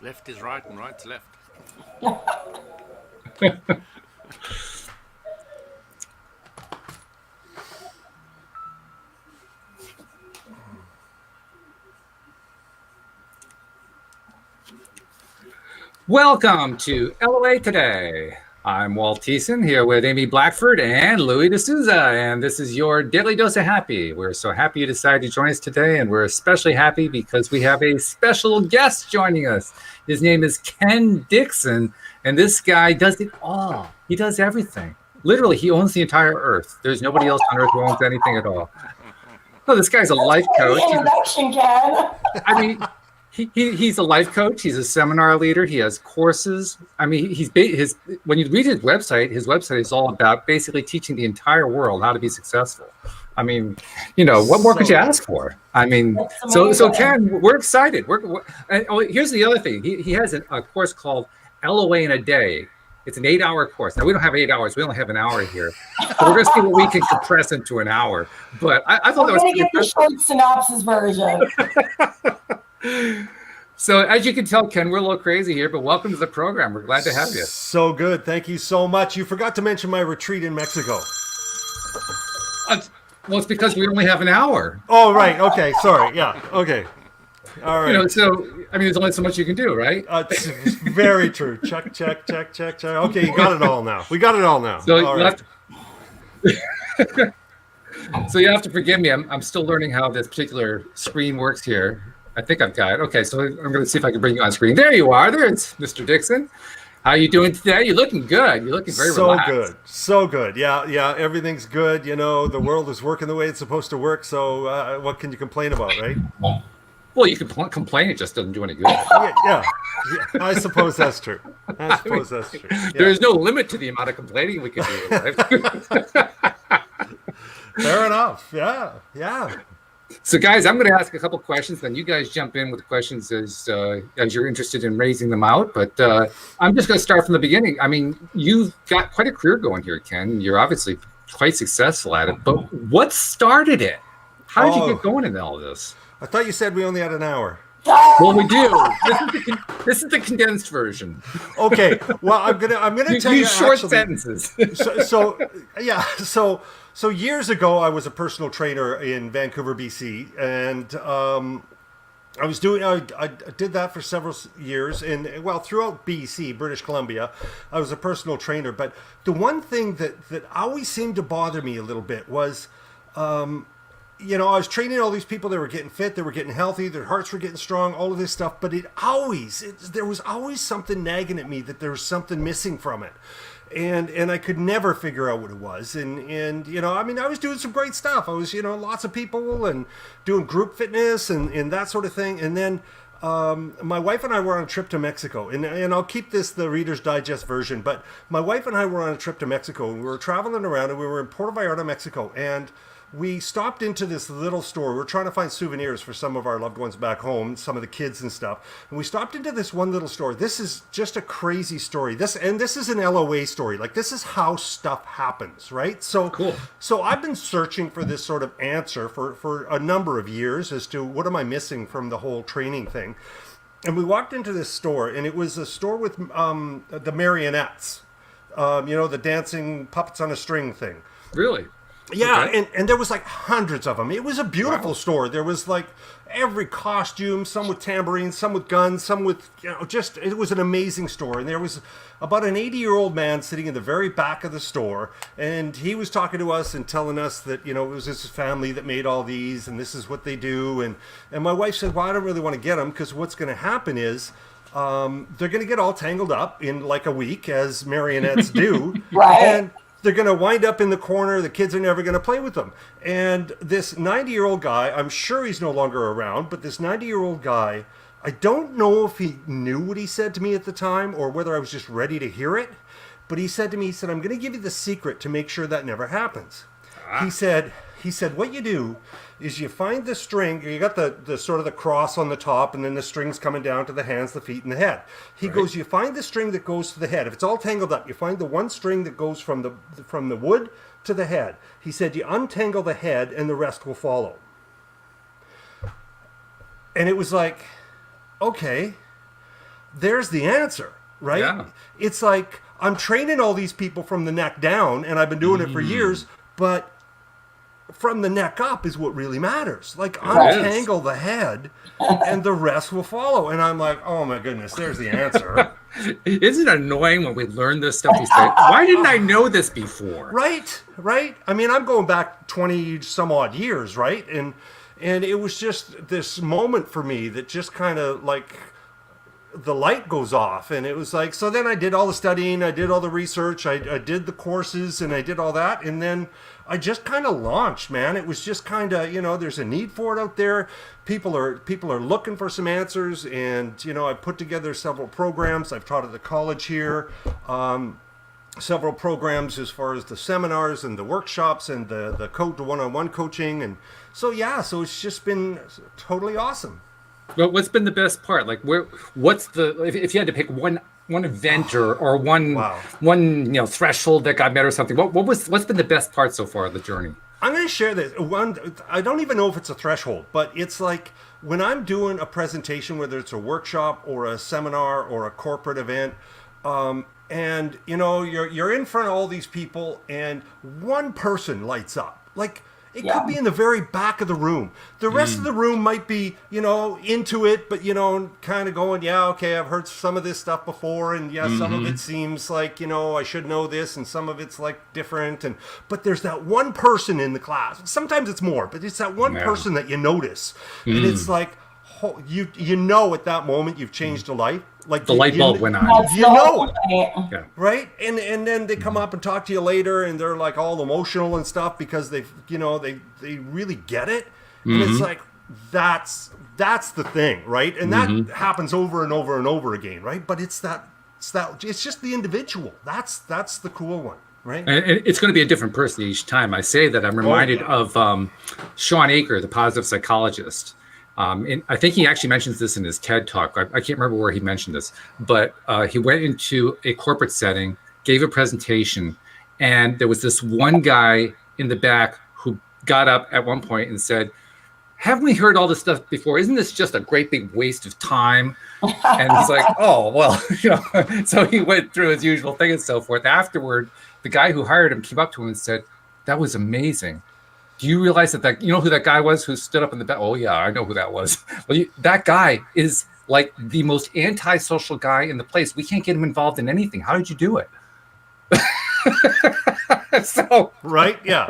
Left is right and right's left. Welcome to LOA Today. I'm Walt here with Amy Blackford and Louis D'Souza, and this is your Daily Dose of Happy. We're so happy you decided to join us today, and we're especially happy because we have a special guest joining us. His name is Kenn Dixon, and this guy does it all. He does everything. Literally, he owns the entire Earth. There's nobody else on Earth who owns anything at all. Oh, this guy's a life coach. Introduction, Ken. I mean, he's a life coach. He's a seminar leader. He has courses. I mean, when you read his website is all about basically teaching the entire world how to be successful. I mean, what more could you ask for? I mean, so Ken, we're excited. Here's the other thing. He has a course called LOA in a Day. It's an 8-hour course. Now, we don't have 8 hours. We only have an hour here. So we're going to see what we can compress into an hour. But I thought that was going to get the short synopsis version. So as you can tell, Ken, we're a little crazy here, but welcome to the program. We're glad to have you. So good. Thank you so much. You forgot to mention my retreat in Mexico. Well, it's because we only have an hour. Oh, right. Okay. Sorry. Yeah. Okay. All right. So, I mean, there's only so much you can do, right? It's very true. Check. Okay, you got it all now. We got it all now. So, all right. So you have to forgive me. I'm still learning how this particular screen works here. I think I've got it. Okay, so I'm going to see if I can bring you on screen. There you are. There's Mr. Dixon. How are you doing today? You're looking good. You're looking very relaxed. So good. Yeah. Everything's good. The world is working the way it's supposed to work. So what can you complain about, right? Well, you can complain. It just doesn't do any good. Yeah. I suppose that's true. Yeah. There's no limit to the amount of complaining we can do. Fair enough. Yeah. So, guys, I'm going to ask a couple questions, then you guys jump in with the questions as you're interested in raising them out. But I'm just going to start from the beginning. I mean, you've got quite a career going here, Ken. You're obviously quite successful at it. But what started it? How did you get going in all of this? I thought you said we only had an hour. Well, we do. This is the condensed version. Okay. Well, I'm gonna tell you short sentences. So years ago, I was a personal trainer in Vancouver, BC, and I did that for several years, and throughout BC, British Columbia, I was a personal trainer. But the one thing that always seemed to bother me a little bit was, I was training all these people. They were getting fit, they were getting healthy, their hearts were getting strong, all of this stuff. But there was always something nagging at me that there was something missing from it. And I could never figure out what it was. And I was doing some great stuff. I was, lots of people and doing group fitness and that sort of thing. And then my wife and I were on a trip to Mexico. And I'll keep this the Reader's Digest version. But my wife and I were on a trip to Mexico. And we were traveling around, and we were in Puerto Vallarta, Mexico. And we stopped into this little store. We were trying to find souvenirs for some of our loved ones back home, some of the kids and stuff. And we stopped into this one little store. This is just a crazy story. This is an LOA story. Like, this is how stuff happens, right? So, cool. So I've been searching for this sort of answer for a number of years as to what am I missing from the whole training thing. And we walked into this store, and it was a store with the marionettes, the dancing puppets on a string thing. Really? Yeah, okay. and there was like hundreds of them. It was a beautiful store. There was like every costume, some with tambourines, some with guns, some with, it was an amazing store. And there was about an 80-year-old man sitting in the very back of the store, and he was talking to us and telling us that, it was his family that made all these, and this is what they do. And my wife said, well, I don't really want to get them, because what's going to happen is they're going to get all tangled up in like a week, as marionettes do. Right. And they're going to wind up in the corner. The kids are never going to play with them. And this 90-year-old guy, I'm sure he's no longer around, but this 90-year-old guy, I don't know if he knew what he said to me at the time or whether I was just ready to hear it. But he said to me, I'm going to give you the secret to make sure that never happens. He said, what you do is you find the string. You got the sort of the cross on the top, and then the strings coming down to the hands, the feet, and the head. He goes, you find the string that goes to the head. If it's all tangled up, you find the one string that goes from the wood to the head. He said, you untangle the head, and the rest will follow. And it was like, okay. there's the answer, right? Yeah. It's like I'm training all these people from the neck down, and I've been doing it for years, but from the neck up is what really matters. Like, untangle the head and the rest will follow. And I'm like, oh my goodness, there's the answer. Isn't it annoying when we learn this stuff? We say, why didn't I know this before? Right. I mean, I'm going back 20 some odd years, right? And it was just this moment for me that just kind of like the light goes off, and it was like, so then I did all the studying, I did all the research, I did the courses, and I did all that, and then I just kind of launched, man. It was just kind of, there's a need for it out there. People are looking for some answers, and I put together several programs. I've taught at the college here, several programs as far as the seminars and the workshops and the one-on-one coaching, and so it's just been totally awesome. Well, what's been the best part? Like, what's if you had to pick one event or one threshold that got met or something? What's been the best part so far of the journey? I'm going to share this. I don't even know if it's a threshold, but it's like when I'm doing a presentation, whether it's a workshop or a seminar or a corporate event, and you're in front of all these people, and one person lights up. Like, it could be in the very back of the room. The rest of the room might be, into it, but, kind of going, yeah, okay, I've heard some of this stuff before. And some of it seems like, I should know this. And some of it's like different. But there's that one person in the class. Sometimes it's more, but it's that one person that you notice. And it's like, at that moment you've changed a life. Like the light bulb went on. Right? And then they come up and talk to you later, and they're like all emotional and stuff because they really get it. And it's like that's the thing, right? And that happens over and over and over again, right? But it's just the individual. That's the cool one. Right. And it's going to be a different person each time. I say that I'm reminded of Sean Aker, the positive psychologist. And I think he actually mentions this in his TED talk. I can't remember where he mentioned this, but he went into a corporate setting, gave a presentation, and there was this one guy in the back who got up at one point and said, haven't we heard all this stuff before? Isn't this just a great big waste of time? And he's like, oh, well, so he went through his usual thing and so forth. Afterward, the guy who hired him came up to him and said, that was amazing. Do you realize that you know who that guy was who stood up in the back? Oh, yeah, I know who that was. Well, that guy is like the most antisocial guy in the place. We can't get him involved in anything. How did you do it? So right, yeah.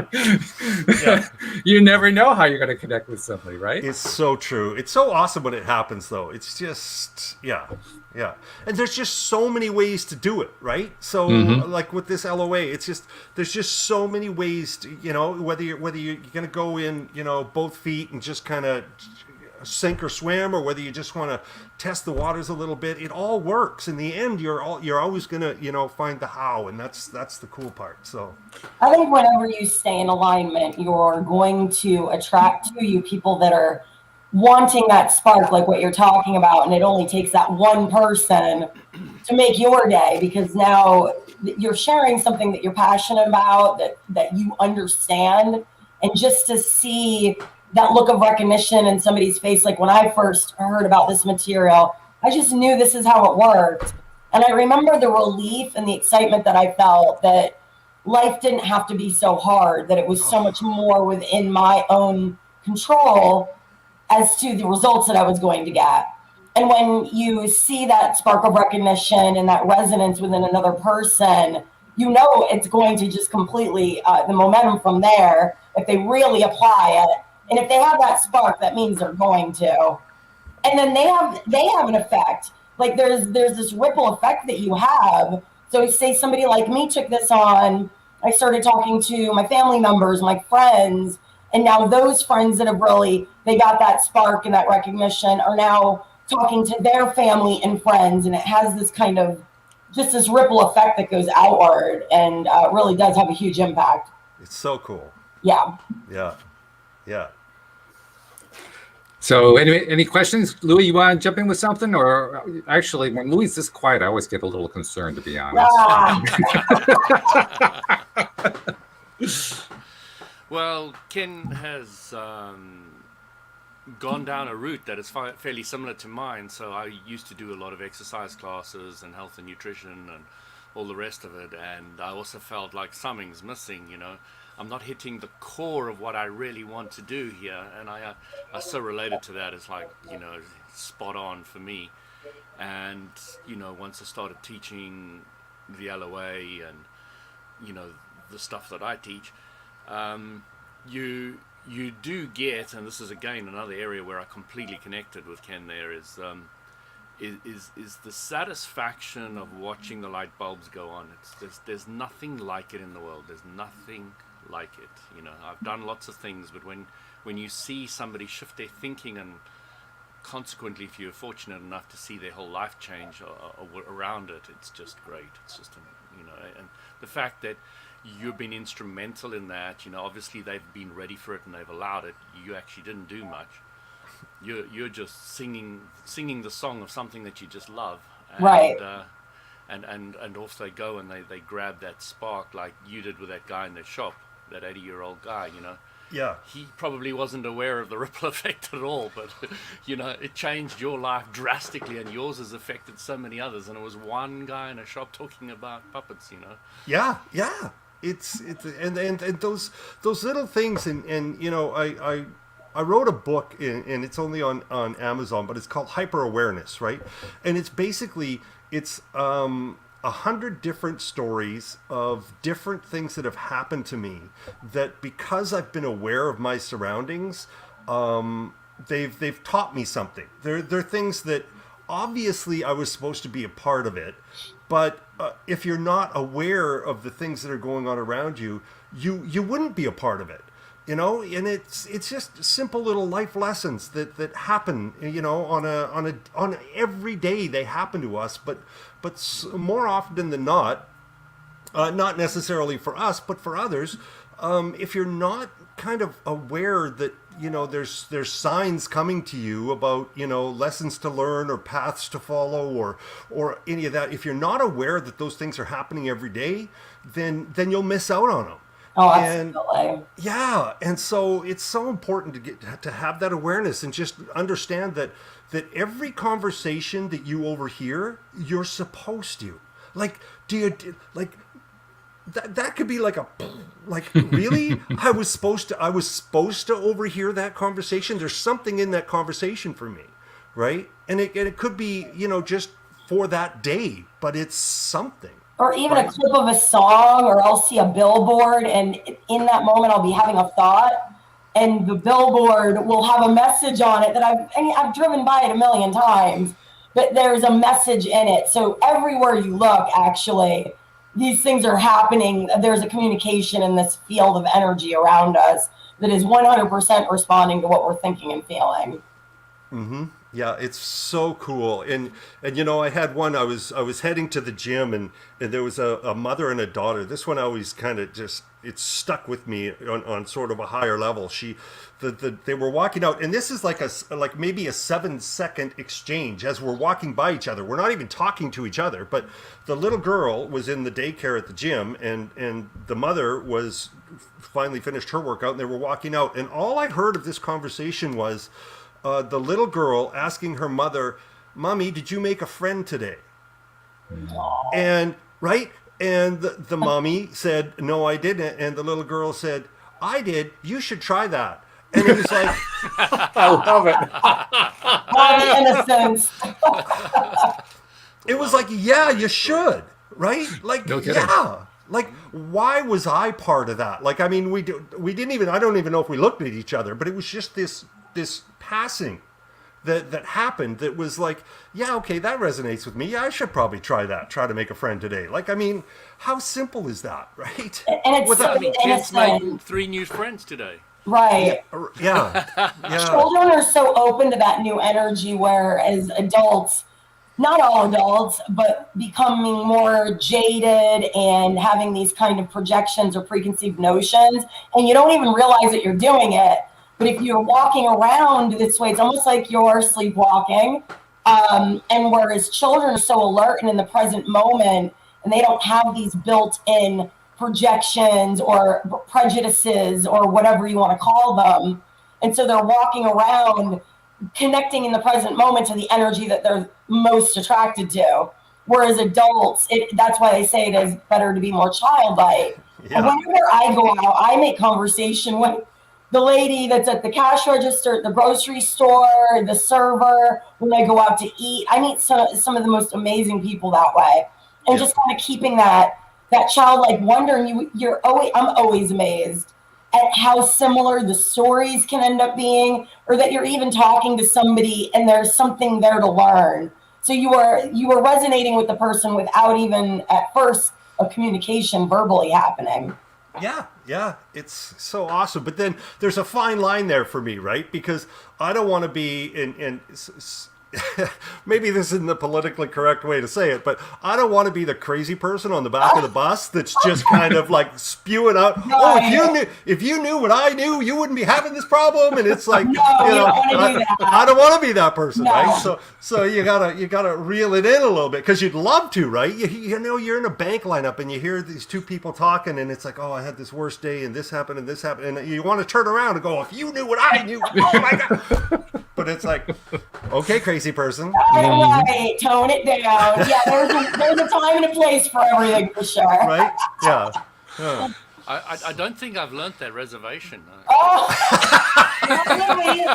You never know how you're going to connect with somebody, right? It's so true. It's so awesome when it happens, though. It's just and there's just so many ways to do it, right? So like with this LOA, it's just there's just so many ways to, whether you're going to go in both feet and just kind of sink or swim, or whether you just want to test the waters a little bit, it all works. In the end, you're always gonna find the how, and that's the cool part. So I think whenever you stay in alignment, you're going to attract to you people that are wanting that spark, like what you're talking about, and it only takes that one person to make your day, because now you're sharing something that you're passionate about, that you understand, and just to see that look of recognition in somebody's face. Like when I first heard about this material, I just knew this is how it worked. And I remember the relief and the excitement that I felt that life didn't have to be so hard, that it was so much more within my own control as to the results that I was going to get. And when you see that spark of recognition and that resonance within another person, it's going to just completely, the momentum from there, if they really apply it. And if they have that spark, that means they're going to. And then they have an effect. Like there's this ripple effect that you have. So say somebody like me took this on, I started talking to my family members, my friends, and now those friends that have they got that spark and that recognition are now talking to their family and friends. And it has this kind of, just this ripple effect that goes outward, and really does have a huge impact. It's so cool. Yeah. So anyway, any questions? Louis, you want to jump in with something? Or actually, when Louis is this quiet, I always get a little concerned, to be honest. Well, Kenn has gone down a route that is fairly similar to mine. So I used to do a lot of exercise classes and health and nutrition and all the rest of it. And I also felt like something's missing, I'm not hitting the core of what I really want to do here. And I so related to that. It's like, spot on for me. And, once I started teaching the LOA and, the stuff that I teach, you do get, and this is again another area where I completely connected with Kenn there, is the satisfaction of watching the light bulbs go on. There's nothing like it in the world. There's nothing like it. I've done lots of things, but when you see somebody shift their thinking, and consequently, if you're fortunate enough to see their whole life change around it, it's just great. It's just, and the fact that you've been instrumental in that, obviously they've been ready for it and they've allowed it. You actually didn't do much. You're just singing the song of something that you just love. And, right. And off they go, and they grab that spark like you did with that guy in the shop, that 80-year-old guy, Yeah. He probably wasn't aware of the ripple effect at all, but it changed your life drastically, and yours has affected so many others. And it was one guy in a shop talking about puppets, Yeah. It's and those little things, and I wrote a book, and it's only on Amazon, but it's called Hyper Awareness, right? And it's basically 100 different stories of different things that have happened to me that, because I've been aware of my surroundings, they've taught me something. They're things that obviously I was supposed to be a part of it, but if you're not aware of the things that are going on around you, you wouldn't be a part of it. And it's just simple little life lessons that happen, on every day. They happen to us, but more often than not, not necessarily for us, but for others. If you're not kind of aware that, there's signs coming to you about, lessons to learn or paths to follow or any of that. If you're not aware that those things are happening every day, then you'll miss out on them. Oh, absolutely. And so it's so important to have that awareness and just understand that every conversation that you overhear, you're supposed to. Like, that could be like really? I was supposed to overhear that conversation. There's something in that conversation for me, right? And it could be, just for that day, but it's something. Or even a clip of a song, or I'll see a billboard, and in that moment I'll be having a thought, and the billboard will have a message on it that I've driven by it a million times, but there's a message in it. So everywhere you look, actually, these things are happening. There's a communication in this field of energy around us that is 100% responding to what we're thinking and feeling. Mm-hmm. Yeah, it's so cool. And I had one, I was heading to the gym, and there was a mother and a daughter. This one always kind of just, it stuck with me on sort of a higher level. They were walking out, and this is like maybe a 7-second exchange as we're walking by each other. We're not even talking to each other, but the little girl was in the daycare at the gym, and the mother was finally finished her workout, and they were walking out. And all I heard of this conversation was the little girl asking her mother, "Mommy, did you make a friend today?" And the mommy said, "No, I didn't." And the little girl said, "I did. You should try that." And it was like, I love it. All the innocence. It was like, yeah, you should, right? Like, No kidding. yeah. Like, why was I part of that? Like, I mean, we didn't even, I don't even know if we looked at each other, but it was just this passing that happened that was like, yeah, okay, that resonates with me. Yeah, I should probably try to make a friend today. Like, I mean, how simple is that, right? And it's so Kids made innocent. 3 new friends today. Right. Yeah. Children are so open to that new energy, whereas adults, not all adults, but becoming more jaded and having these kind of projections or preconceived notions, and you don't even realize that you're doing it. But if you're walking around this way, it's almost like you're sleepwalking. And whereas children are so alert and in the present moment, and they don't have these built-in projections or prejudices or whatever you want to call them, And so they're walking around connecting in the present moment to the energy that they're most attracted to. Whereas adults, that's why they say it is better to be more childlike. Yeah. Whenever I go out, I make conversation with the lady that's at the cash register at the grocery store, the server. When I go out to eat, I meet some of the most amazing people that way. And just kind of keeping that childlike wonder. And I'm always amazed at how similar the stories can end up being, or that you're even talking to somebody and there's something there to learn. So you are resonating with the person without even at first a communication verbally happening. Yeah, it's so awesome. But then there's a fine line there for me, right? Because I don't want to be in maybe this isn't the politically correct way to say it, but I don't want to be the crazy person on the back of the bus that's just kind of like spewing out, if you knew what I knew, you wouldn't be having this problem. And it's like, I don't want to be that person, right? So you gotta reel it in a little bit, because you'd love to, right? You know, you're in a bank lineup and you hear these two people talking and it's like, oh, I had this worst day and this happened and this happened. And you want to turn around and go, if you knew what I knew, oh my God. But it's like, okay, crazy person. All right, tone it down. Yeah, there's a time and a place for everything, for sure. Right? Yeah. I don't think I've learnt that reservation.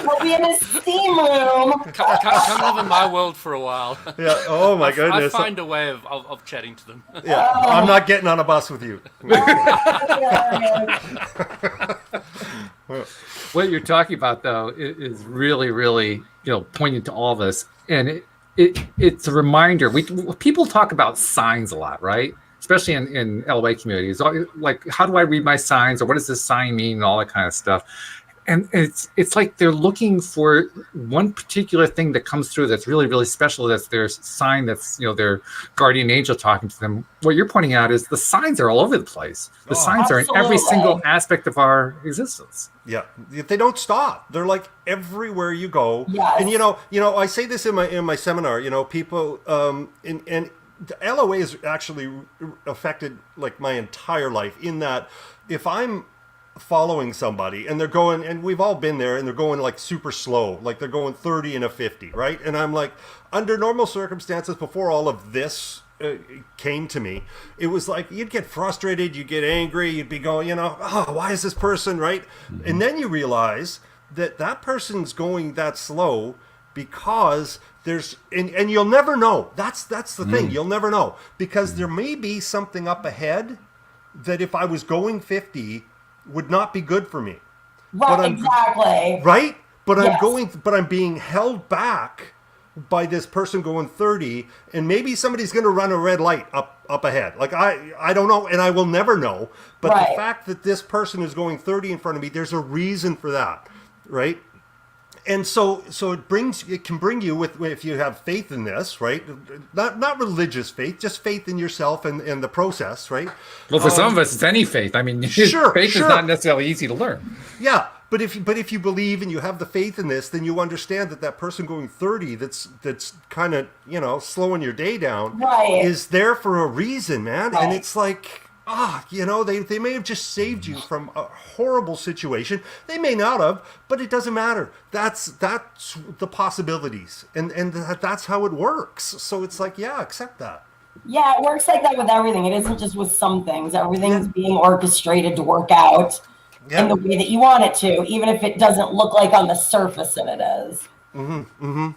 We'll be in a steam room. Come live in my world for a while. Yeah. Oh my goodness. I find a way of chatting to them. Yeah. I'm not getting on a bus with you. What you're talking about, though, is really, really, poignant to all this, and it's a reminder. People talk about signs a lot, right? Especially in LOA communities, like, how do I read my signs, or what does this sign mean, and all that kind of stuff. And it's like they're looking for one particular thing that comes through that's really, really special. That's their sign. That's their guardian angel talking to them. What you're pointing out is the signs are all over the place. The signs are in every single aspect of our existence. Yeah, they don't stop. They're like everywhere you go. Yes. And I say this in my seminar. People and the LOA has actually affected like my entire life, in that if I'm following somebody and they're going, and we've all been there, and they're going like super slow, like they're going 30 and a 50, right? And I'm like, under normal circumstances, before all of this came to me, it was like you'd get frustrated, you'd get angry, you'd be going, why is this person, right? Mm-hmm. And then you realize that person's going that slow because there's, and you'll never know. That's the thing. You'll never know, because there may be something up ahead that if I was going 50 would not be good for me. Right, exactly. Right? But I'm being held back by this person going 30, and maybe somebody's going to run a red light up ahead. Like I don't know, and I will never know. But the fact that this person is going 30 in front of me, there's a reason for that, right? And so it can bring you with, if you have faith in this, right? Not religious faith, just faith in yourself and the process, right? Well, for some of us, it's any faith. I mean, faith is not necessarily easy to learn. Yeah, but if you believe and you have the faith in this, then you understand that person going 30 that's kind of slowing your day down is there for a reason, man. Right. And it's like, they may have just saved you from a horrible situation. They may not have, but it doesn't matter. That's the possibilities, and that's how it works. So it's like, accept that. Yeah, it works like that with everything. It isn't just with some things. Everything's being orchestrated to work out in the way that you want it to, even if it doesn't look like on the surface that it is. Mm-hmm. Mm-hmm.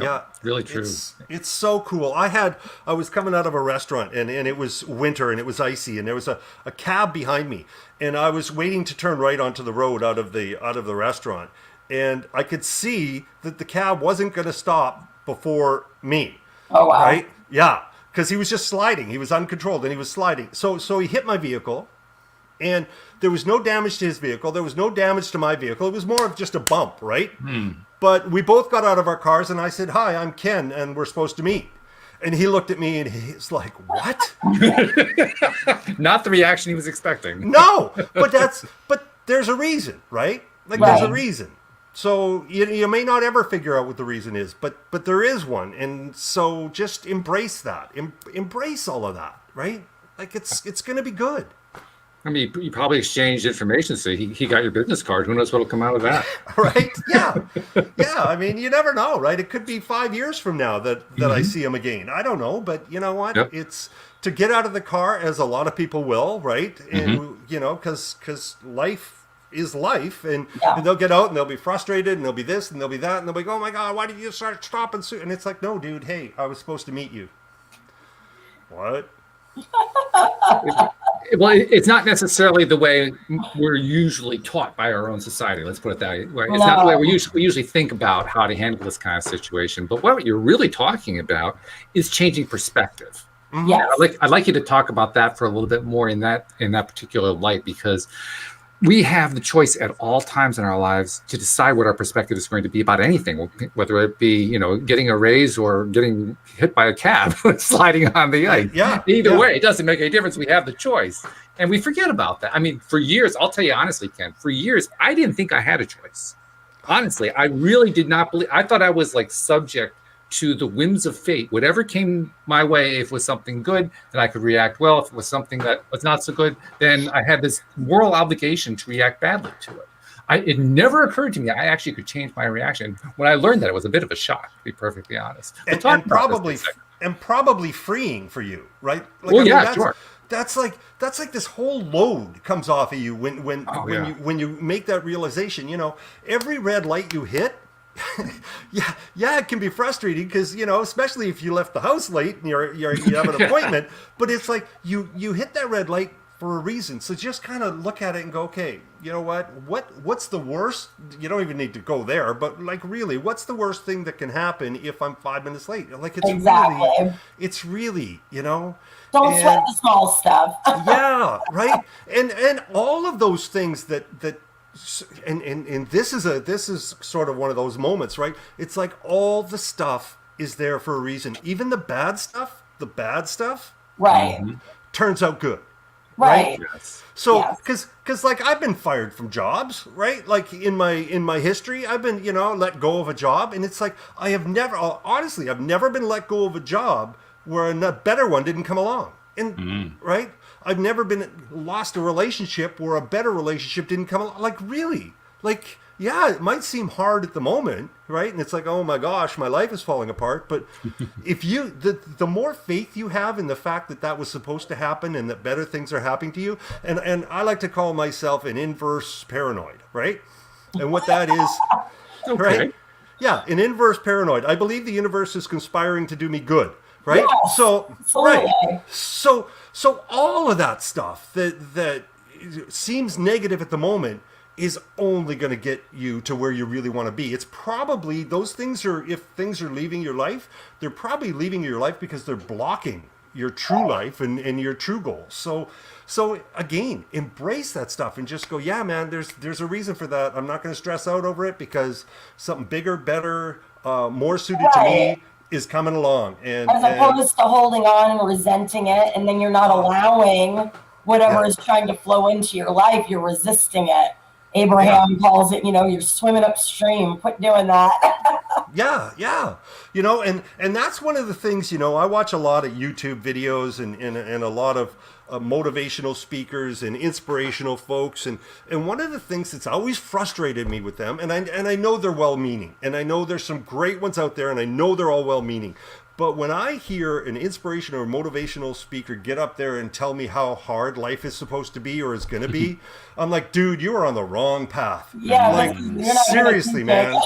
Yeah, really true. It's so cool. I was coming out of a restaurant and it was winter and it was icy, and there was a cab behind me, and I was waiting to turn right onto the road out of the restaurant, and I could see that the cab wasn't going to stop before me. Oh wow! Right? Yeah, because he was just sliding. He was uncontrolled and he was sliding. So he hit my vehicle, and there was no damage to his vehicle. There was no damage to my vehicle. It was more of just a bump, right? But we both got out of our cars, and I said, "Hi, I'm Ken, and we're supposed to meet." And he looked at me, and he's like, "What?" Not the reaction he was expecting. No, but there's a reason, right? Like there's a reason. So you may not ever figure out what the reason is, but there is one, and so just embrace that. Embrace all of that, right? Like it's going to be good. I mean, you probably exchanged information, so he got your business card. Who knows what'll come out of that? Right? Yeah. Yeah. I mean, you never know, right? It could be 5 years from now that I see him again. I don't know, but you know what? Yep. It's to get out of the car, as a lot of people will, right? And, you know, because life is life, and they'll get out and they'll be frustrated and they'll be this and they'll be that and they'll be, oh my God, why did you stop and sue? And it's like, no, dude, hey, I was supposed to meet you. What? Well, it's not necessarily the way we're usually taught by our own society. Let's put it that way. It's not the way we usually think about how to handle this kind of situation. But what you're really talking about is changing perspective. Yes. I'd like you to talk about that for a little bit more in that particular light, because we have the choice at all times in our lives to decide what our perspective is going to be about anything, whether it be, you know, getting a raise or getting hit by a cab sliding on the ice. Yeah. Either way, it doesn't make any difference. We have the choice. And we forget about that. I mean, for years, I'll tell you honestly, Ken, for years, I didn't think I had a choice. Honestly, I really did not believe. I thought I was like subject to the whims of fate. Whatever came my way, if it was something good, then I could react well. If it was something that was not so good, then I had this moral obligation to react badly to it. It never occurred to me I actually could change my reaction. When I learned that, it was a bit of a shock, to be perfectly honest. And probably freeing for you, right? Like, well, yeah, sure. That's like this whole load comes off of you when you make that realization. You know, every red light you hit, it can be frustrating because, you know, especially if you left the house late and you have an appointment. But it's like you hit that red light for a reason. So just kind of look at it and go, okay, you know what's the worst? You don't even need to go there, but like, really, what's the worst thing that can happen if I'm 5 minutes late? Like, it's really, you know. Don't sweat the small stuff. Yeah, right. And all of those things that. And this is sort of one of those moments, right? It's like all the stuff is there for a reason. Even the bad stuff, Right. turns out good. Right. Yes. So, because like I've been fired from jobs, right? Like in my history, I've been, you know, let go of a job, and it's like I've never been let go of a job where a better one didn't come along, and right. I've never lost a relationship where a better relationship didn't come along. Like, really? Like, yeah, it might seem hard at the moment, right? And it's like, oh my gosh, my life is falling apart. But if the more faith you have in the fact that was supposed to happen and that better things are happening to you, and I like to call myself an inverse paranoid, right? And what that is, Okay. right? Yeah, an inverse paranoid. I believe the universe is conspiring to do me good, right? Yes, so, absolutely. right. So all of that stuff that seems negative at the moment is only going to get you to where you really want to be. It's probably those things if things are leaving your life, they're probably leaving your life because they're blocking your true life and your true goals. So again, embrace that stuff and just go, yeah, man, there's a reason for that. I'm not going to stress out over it because something bigger, better, more suited to me is coming along. And as opposed to holding on and resenting it, and then you're not allowing whatever is trying to flow into your life, you're resisting it. Abraham calls it, you know, you're swimming upstream. Quit doing that. Yeah. You know, and that's one of the things, you know, I watch a lot of YouTube videos and a lot of motivational speakers and inspirational folks. And one of the things that's always frustrated me with them, and I know they're well-meaning, and I know there's some great ones out there, and I know they're all well-meaning. But when I hear an inspirational or motivational speaker get up there and tell me how hard life is supposed to be or is going to be, I'm like, dude, you are on the wrong path. Yeah, like, seriously, man.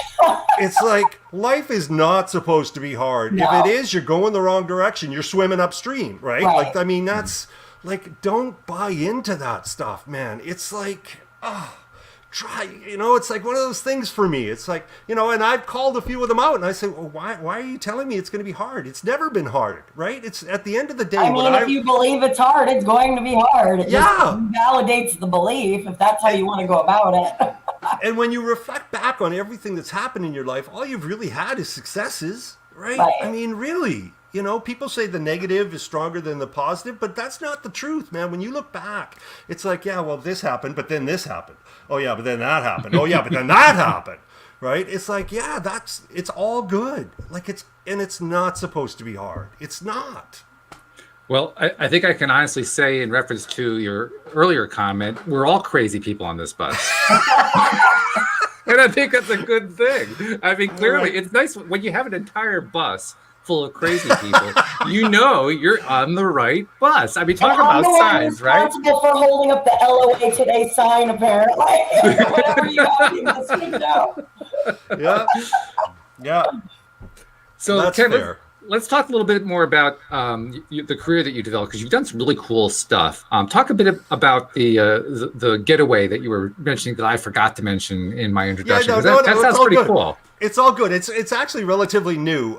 It's like, life is not supposed to be hard. No. If it is, you're going the wrong direction. You're swimming upstream, right? Like, I mean, that's like, don't buy into that stuff, man. It's like, try, you know, it's like one of those things for me. It's like, you know, and I've called a few of them out and I say, well, why are you telling me it's going to be hard? It's never been hard, right? It's at the end of the day. I mean, if you believe it's hard, it's going to be hard. It just validates the belief if that's how you want to go about it. And when you reflect back on everything that's happened in your life, all you've really had is successes, right? I mean, really. You know, people say the negative is stronger than the positive, but that's not the truth, man. When you look back, it's like, yeah, well, this happened, but then this happened. Oh, yeah, but then that happened. Oh, yeah, but then that happened, right? It's like, yeah, it's all good. Like, it's not supposed to be hard. It's not. Well, I think I can honestly say, in reference to your earlier comment, we're all crazy people on this bus. And I think that's a good thing. I mean, clearly, it's nice when you have an entire bus full of crazy people. You know you're on the right bus. I mean, talk about signs, right? I'm responsible for holding up the LOA Today sign, apparently. Whatever you have this week now. Yeah. Yeah. So, that's Kenn, fair. let's talk a little bit more about the career that you developed, because you've done some really cool stuff. Talk a bit about the getaway that you were mentioning that I forgot to mention in my introduction. Yeah, that sounds pretty cool. It's all good. It's actually relatively new.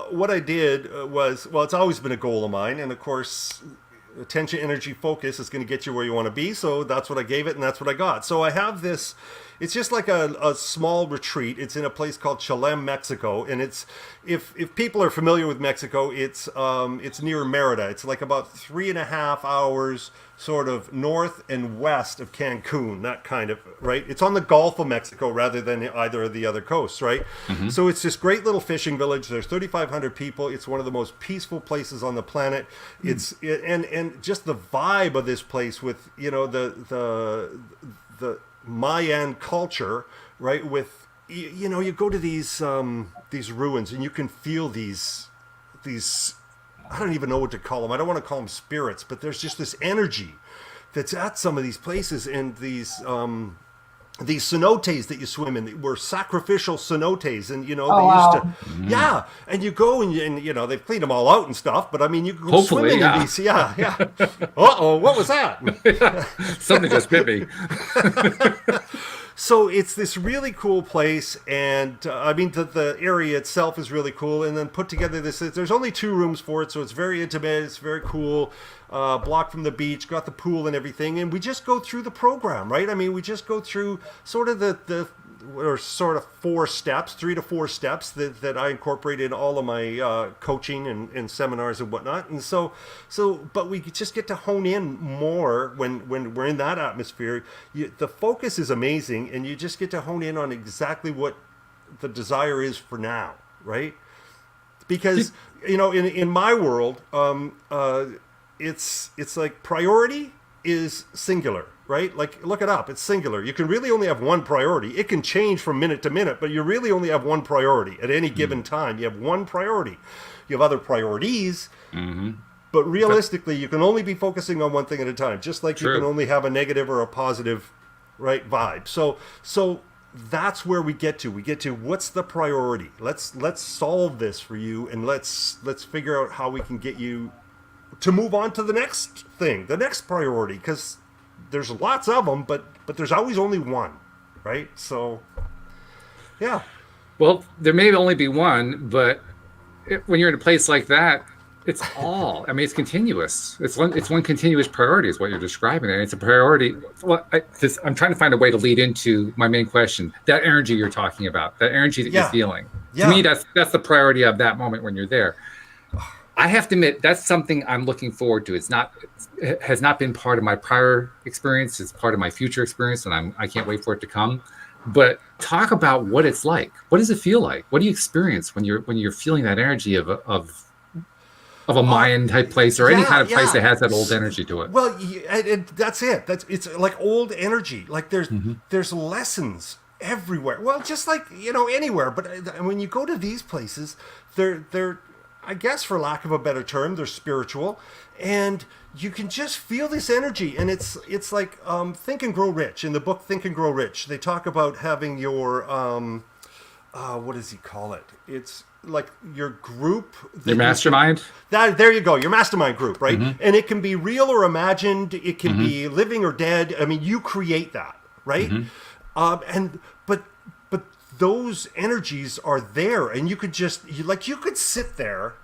What I did was, well, it's always been a goal of mine, and of course, attention, energy, focus is going to get you where you want to be. So that's what I gave it, and that's what I got. So I have this. It's just like a small retreat. It's in a place called Cholem, Mexico, and it's if people are familiar with Mexico, it's near Merida. It's like about 3.5 hours, sort of north and west of Cancun, that kind of, right? It's on the Gulf of Mexico rather than either of the other coasts, right? Mm-hmm. So it's this great little fishing village. There's 3,500 people. It's one of the most peaceful places on the planet. And just the vibe of this place with, you know, the Mayan culture, right? With, you know, you go to these ruins and you can feel these I don't even know what to call them. I don't want to call them spirits, but there's just this energy that's at some of these places, and these cenotes that you swim in were sacrificial cenotes, and you know used to, yeah. And you go and you know they've cleaned them all out and stuff, but I mean you can go swimming in these, yeah. What was that? Something just bit me. So it's this really cool place, and I mean the area itself is really cool, and then put together this. There's only 2 rooms for it, so it's very intimate. It's very cool. Blocked from the beach, got the pool and everything, and we just go through the program, right? I mean, we just go through sort of or sort of 4 steps, 3 to 4 steps that I incorporate in all of my coaching and seminars and whatnot. And so, but we just get to hone in more when we're in that atmosphere. The focus is amazing, and you just get to hone in on exactly what the desire is for now, right? Because, you know, in my world, it's like priority is singular. Right? Like, look it up. It's singular. You can really only have one priority. It can change from minute to minute, but you really only have one priority at any given time. You have one priority. You have other priorities, but realistically, you can only be focusing on one thing at a time, just like you can only have a negative or a positive, right, vibe. So that's where we get to. We get to what's the priority? Let's solve this for you, and let's figure out how we can get you to move on to the next thing, the next priority, because there's lots of them, but there's always only one, right? So, yeah. Well, there may only be one, but when you're in a place like that, it's all. I mean, it's continuous. It's one continuous priority, is what you're describing, and it's a priority. Well, I'm trying to find a way to lead into my main question. That energy you're talking about, that energy that you're feeling. To me, that's the priority of that moment when you're there. I have to admit, that's something I'm looking forward to. It has not been part of my prior experience. It's part of my future experience, and I can't wait for it to come. But talk about what it's like. What does it feel like? What do you experience when you're feeling that energy of a Mayan type place, or any kind of place that has that old energy to it? Well, that's it. It's like old energy. Like there's lessons everywhere. Well, just like, you know, anywhere. But when you go to these places, they're I guess, for lack of a better term, they're spiritual, and you can just feel this energy. And it's like Think and Grow Rich. In the book Think and Grow Rich, they talk about having your what does he call it? It's like your group, your mastermind. There you go, your mastermind group, right? And it can be real or imagined. It can be living or dead. I mean, you create that, right? But those energies are there, and you could you could sit there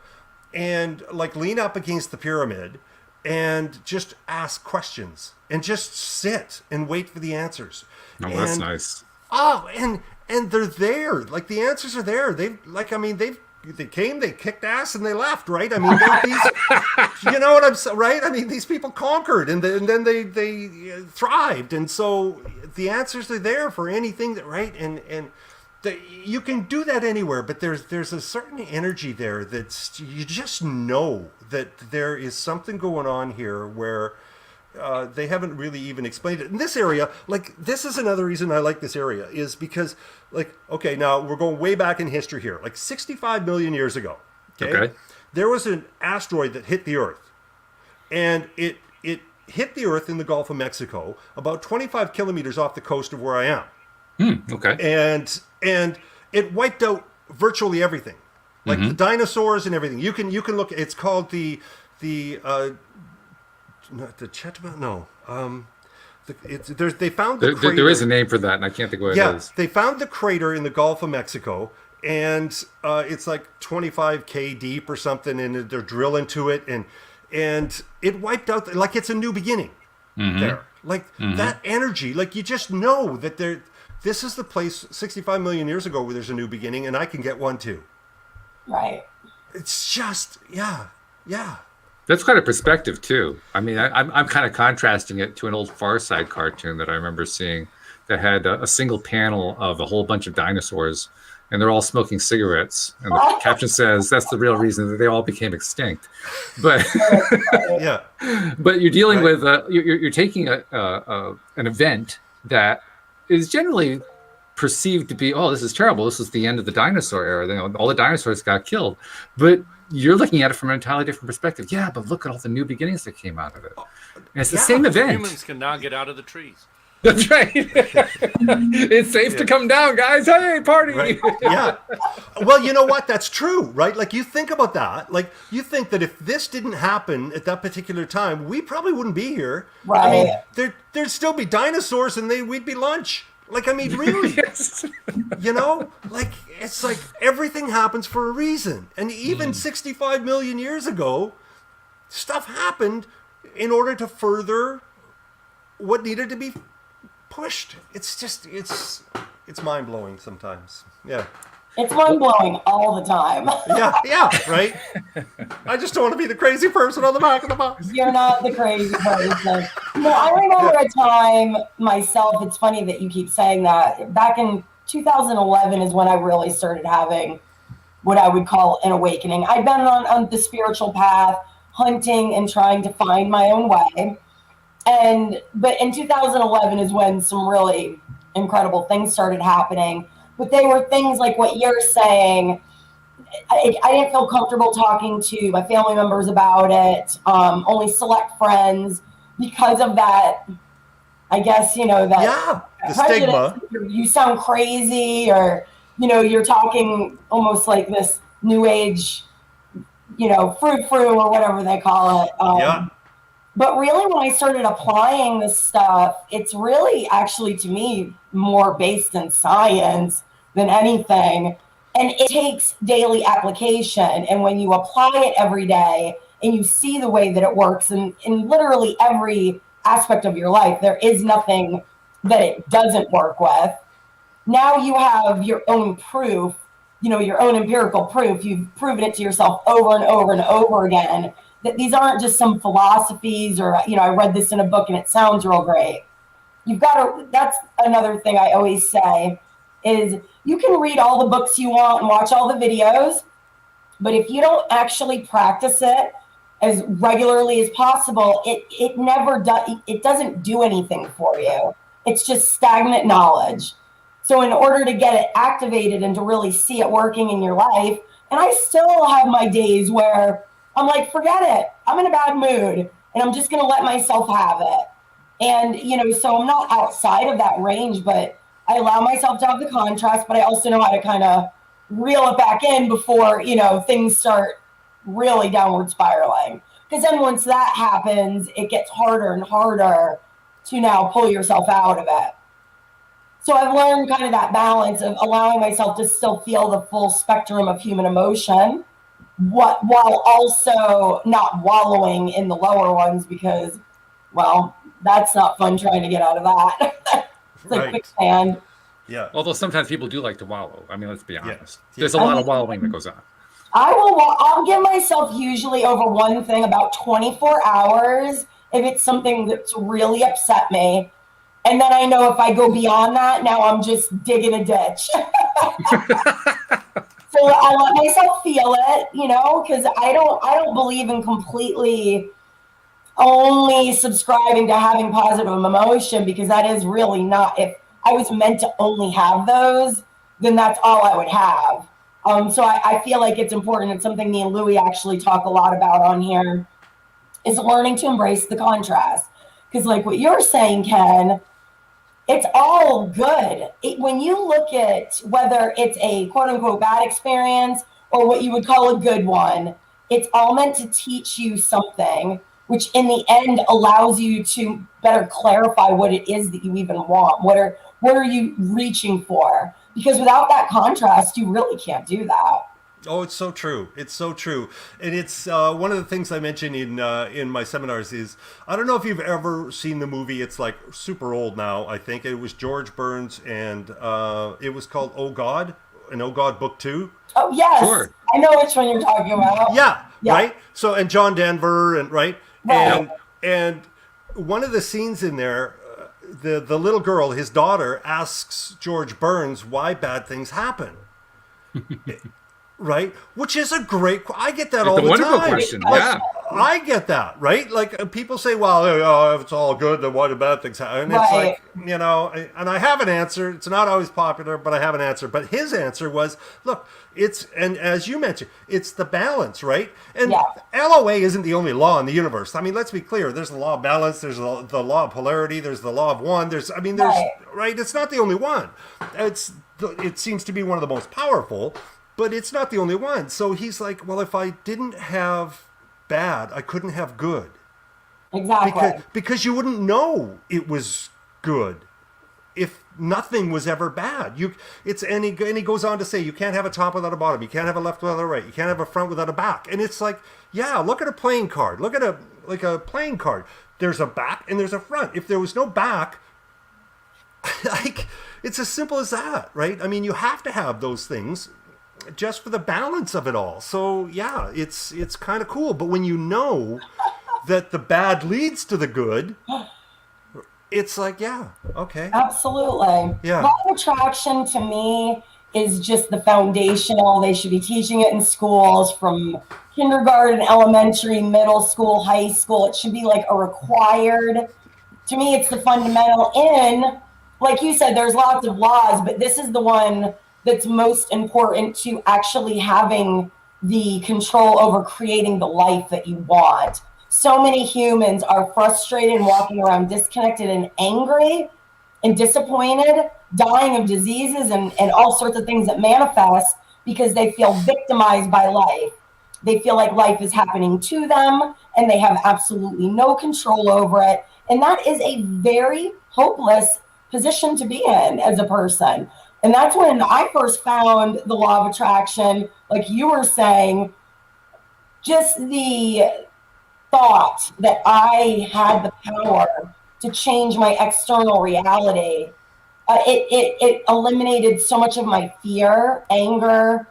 and like lean up against the pyramid and just ask questions and just sit and wait for the answers. Oh, that's nice. Oh, and they're there. Like, the answers are there. They came, they kicked ass, and they left, right? I mean, you know what I'm saying, right? I mean, these people conquered, and then they thrived, and so the answers are there for anything that, right? And you can do that anywhere, but there's a certain energy there that's, you just know that there is something going on here where they haven't really even explained it. In this area, like, this is another reason I like this area, is because, like, okay, now we're going way back in history here, like 65 million years ago. Okay. There was an asteroid that hit the Earth, and it hit the Earth in the Gulf of Mexico, about 25 kilometers off the coast of where I am. And it wiped out virtually everything, like the dinosaurs and everything. You can look. It's called the not the Chetma. No, they found the crater. There is a name for that, and I can't think what it is. They found the crater in the Gulf of Mexico, and it's like 25K deep or something, and they're drilling to it, and it wiped out, like, it's a new beginning there. Like, that energy, like, you just know that this is the place 65 million years ago where there's a new beginning, and I can get one too. Right. It's just, yeah. That's quite a perspective too. I mean, I'm kind of contrasting it to an old Far Side cartoon that I remember seeing that had a single panel of a whole bunch of dinosaurs, and they're all smoking cigarettes. And the caption says that's the real reason that they all became extinct. But Yeah. but you're dealing with you're taking an event that is generally perceived to be, oh, this is terrible. This is the end of the dinosaur era. You know, all the dinosaurs got killed. But you're looking at it from an entirely different perspective. Yeah, but look at all the new beginnings that came out of it. And it's the same event. Humans can now get out of the trees. That's right. It's safe to come down, guys. Hey, party. Right. Yeah. Well, you know what? That's true, right? Like, you think about that. Like, you think that if this didn't happen at that particular time, we probably wouldn't be here. Right. I mean, there'd still be dinosaurs, and we'd be lunch. Like, I mean, really. Yes. You know? Like, it's like everything happens for a reason. And even 65 million years ago, stuff happened in order to further what needed to be pushed. It's just, it's mind-blowing sometimes. Yeah. It's mind-blowing all the time. Yeah, right? I just don't want to be the crazy person on the back of the bus. You're not the crazy person. No, I remember a time myself, it's funny that you keep saying that. Back in 2011 is when I really started having what I would call an awakening. I've been on the spiritual path, hunting and trying to find my own way. But in 2011 is when some really incredible things started happening. But they were things like what you're saying. I didn't feel comfortable talking to my family members about it. Only select friends because of that. I guess, you know, that the stigma. You sound crazy, or, you know, you're talking almost like this new age, you know, frou or whatever they call it. But really, when I started applying this stuff, it's really actually, to me, more based in science than anything. And it takes daily application. And when you apply it every day and you see the way that it works in literally every aspect of your life, there is nothing that it doesn't work with. Now you have your own proof, you know, your own empirical proof. You've proven it to yourself over and over and over again, that these aren't just some philosophies or, you know, I read this in a book and it sounds real great. You've got to, that's another thing I always say, is you can read all the books you want and watch all the videos, but if you don't actually practice it as regularly as possible, it never does, it doesn't do anything for you. It's just stagnant knowledge. So in order to get it activated and to really see it working in your life, and I still have my days where I'm like, forget it. I'm in a bad mood and I'm just going to let myself have it. And, you know, so I'm not outside of that range, but I allow myself to have the contrast, but I also know how to kind of reel it back in before, you know, things start really downward spiraling. Because then once that happens, it gets harder and harder to now pull yourself out of it. So I've learned kind of that balance of allowing myself to still feel the full spectrum of human emotion, while also not wallowing in the lower ones, because, well, that's not fun trying to get out of that. It's like quicksand. Yeah. Although sometimes people do like to wallow. I mean, let's be honest. There's a lot of wallowing that goes on. I'll give myself usually over one thing about 24 hours if it's something that's really upset me. And then I know if I go beyond that, now I'm just digging a ditch. So I let myself feel it, because I don't believe in completely only subscribing to having positive emotion, because that is really not, if I was meant to only have those, then that's all I would have. So I feel like it's important. It's something me and Louie actually talk a lot about on here, is learning to embrace the contrast. Because like what you're saying, Ken, it's all good. When you look at whether it's a quote unquote bad experience or what you would call a good one, it's all meant to teach you something, which in the end allows you to better clarify what it is that you even want. What are you reaching for? Because without that contrast, you really can't do that. Oh, it's so true. It's so true. And it's one of the things I mention in my seminars is, I don't know if you've ever seen the movie. It's like super old now, I think. It was George Burns, and it was called Oh God, and Oh God Book 2. Oh, yes. Sure. I know which one you're talking about. Yeah, Yeah. right? So, and John Denver, and right? Right. And one of the scenes in there, the little girl, his daughter, asks George Burns why bad things happen. Right? Which is a great, I get that all the wonderful time. question. Like, Yeah. I get that, right? Like people say, well, if it's all good, then why do bad things happen? And it's Right. like, and I have an answer. It's not always popular, but I have an answer. But his answer was, look, and as you mentioned, it's the balance, right? And Yeah. LOA isn't the only law in the universe. I mean, let's be clear. There's the law of balance. There's the law of polarity. There's the law of one. Right? It's not the only one. It seems to be one of the most powerful, but it's not the only one. So he's like, well, if I didn't have bad, I couldn't have good. Exactly. Because you wouldn't know it was good if nothing was ever bad. And he goes on to say, you can't have a top without a bottom. You can't have a left without a right. You can't have a front without a back. And it's like, yeah, look at a playing card. Look at a playing card. There's a back and there's a front. If there was no back, like, it's as simple as that, right? I mean, you have to have those things just for the balance of it all. So yeah, it's kind of cool. But when you know that the bad leads to the good, it's like, yeah, okay. Absolutely. Yeah. Law of attraction to me is just the foundational. They should be teaching it in schools from kindergarten, elementary, middle school, high school. It should be like a required. To me, it's the fundamental like you said, there's lots of laws, but this is the one that's most important to actually having the control over creating the life that you want. So many humans are frustrated and walking around disconnected and angry and disappointed, dying of diseases and all sorts of things that manifest because they feel victimized by life. They feel like life is happening to them and they have absolutely no control over it. And that is a very hopeless position to be in as a person. And that's when I first found the law of attraction, like you were saying, just the thought that I had the power to change my external reality. It eliminated so much of my fear, anger,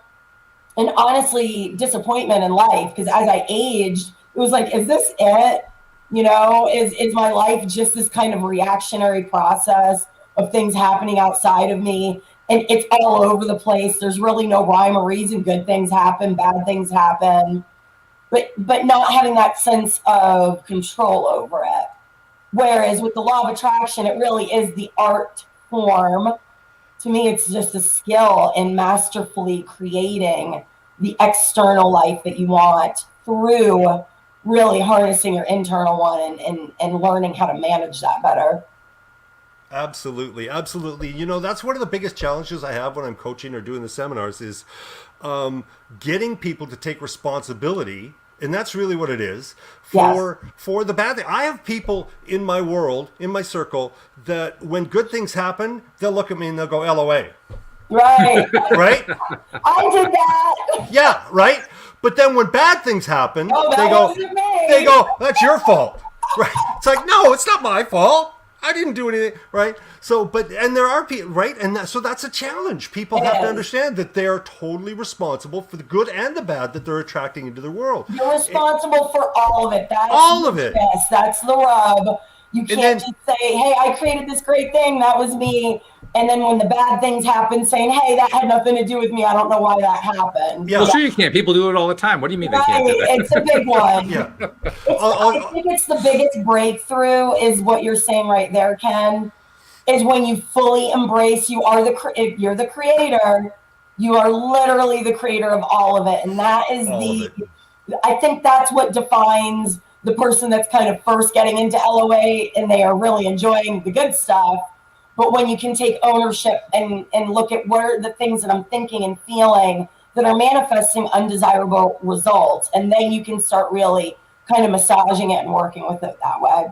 and honestly, disappointment in life. Because as I aged, it was like, is this it? Is my life just this kind of reactionary process of things happening outside of me? And it's all over the place. There's really no rhyme or reason. Good things happen, bad things happen, but not having that sense of control over it. Whereas with the law of attraction, it really is the art form. To me, it's just a skill in masterfully creating the external life that you want through really harnessing your internal one and learning how to manage that better. Absolutely. That's one of the biggest challenges I have when I'm coaching or doing the seminars is getting people to take responsibility, and that's really what it is, for the bad thing. I have people in my world, in my circle, that when good things happen, they'll look at me and they'll go, LOA. Right. Right? I did that. Yeah, right? But then when bad things happen, wasn't me. they go, that's your fault. Right? It's like, no, it's not my fault. I didn't do anything, right? So, and there are people, right? And so that's a challenge. People have to understand that they are totally responsible for the good and the bad that they're attracting into the world. You're responsible for all of it. That's all of it. Yes, that's the rub. You can't just say, hey, I created this great thing. That was me. And then when the bad things happen, saying, hey, that had nothing to do with me. I don't know why that happened. Yeah. Well, sure you can't. People do it all the time. What do you mean they can't do that? It's a big one. Yeah. I think it's the biggest breakthrough is what you're saying right there, Ken, is when you fully embrace if you're the creator, you are literally the creator of all of it. And that is I think that's what defines the person that's kind of first getting into LOA and they are really enjoying the good stuff. But when you can take ownership and look at what are the things that I'm thinking and feeling that are manifesting undesirable results, and then you can start really kind of massaging it and working with it that way.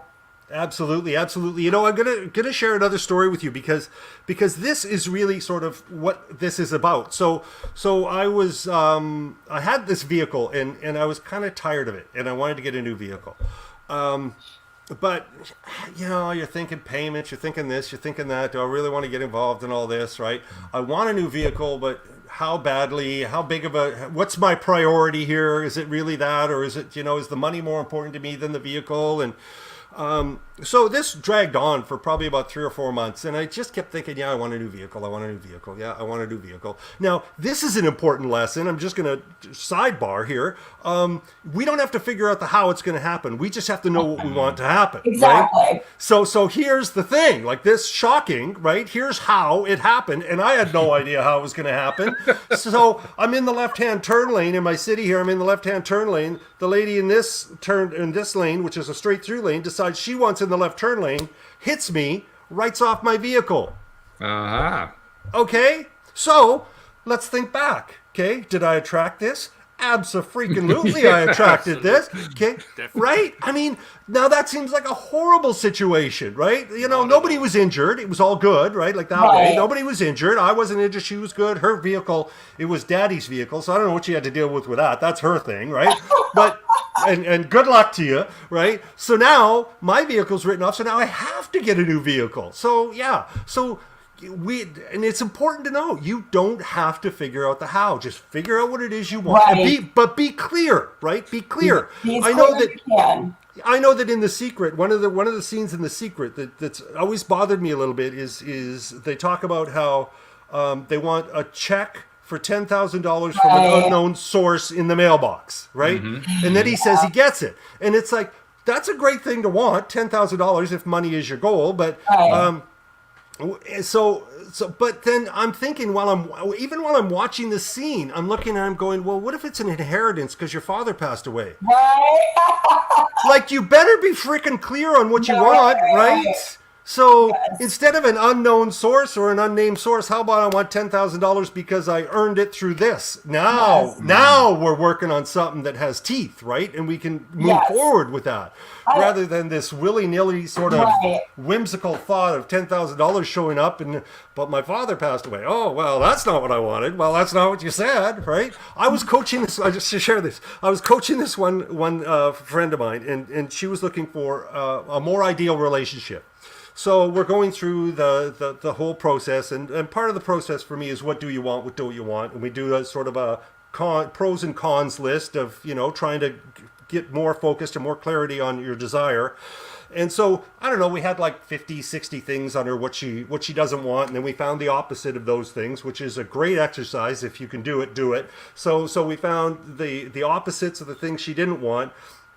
Absolutely, absolutely. You know, I'm gonna share another story with you because this is really sort of what this is about. So I was I had this vehicle and I was kind of tired of it and I wanted to get a new vehicle. But, you know, you're thinking payments, you're thinking this, you're thinking that. Do I really want to get involved in all this, right? I want a new vehicle, but how badly, how big of what's my priority here? Is it really that? Or is it, you know, is the money more important to me than the vehicle? And so this dragged on for probably about 3 or 4 months. And I just kept thinking, yeah, I want a new vehicle. I want a new vehicle. Yeah, I want a new vehicle. Now, this is an important lesson. I'm just going to sidebar here. We don't have to figure out the how it's going to happen. We just have to know what we want to happen. Exactly. Right? So here's the thing, like this shocking, right? Here's how it happened. And I had no idea how it was going to happen. So I'm in the left-hand turn lane in my city here. I'm in the left-hand turn lane. The lady in this lane, which is a straight through lane, decides she wants in the left turn lane, hits me, writes off my vehicle. Uh-huh. Okay, so let's think back. Okay, did I attract this? Abso-freaking-lutely, Yeah, I attracted this. Okay, Definitely. right? I mean, now that seems like a horrible situation, right? You know, nobody was injured. It was all good, right? Like that way. Right. Nobody was injured. I wasn't injured. She was good. Her vehicle, it was Daddy's vehicle, so I don't know what she had to deal with that. That's her thing, right? But and good luck to you, right? So now my vehicle's written off, so now I have to get a new vehicle. So yeah, and it's important to know you don't have to figure out the how. Just figure out what it is you want. Right. But be clear, right? Be clear. I know that in The Secret, one of the scenes in The Secret that's always bothered me a little bit is they talk about how they want a check for $10,000 from an unknown source in the mailbox, right? Mm-hmm. And then he says he gets it, and it's like that's a great thing to want, $10,000 if money is your goal, but. But then I'm thinking while I'm watching this scene, I'm looking and I'm going, well, what if it's an inheritance because your father passed away? Right. Like, you better be freaking clear on what you want, right? So instead of an unknown source or an unnamed source, how about I want $10,000 because I earned it through this? Now we're working on something that has teeth, right? And we can move forward with that. Rather than this willy-nilly sort of whimsical thought of $10,000 showing up but my father passed away. Oh, well, that's not what I wanted. Well, that's not what you said, right? I was coaching this, just to share this, I was coaching this one friend of mine, and she was looking for a more ideal relationship. So we're going through the whole process, and part of the process for me is what do you want, what don't you want, and we do a sort of a pros and cons list of, you know, trying to get more focused and more clarity on your desire. And so, I don't know, we had like 50, 60 things on her, what she doesn't want, and then we found the opposite of those things, which is a great exercise. If you can do it, do it. So we found the opposites of the things she didn't want.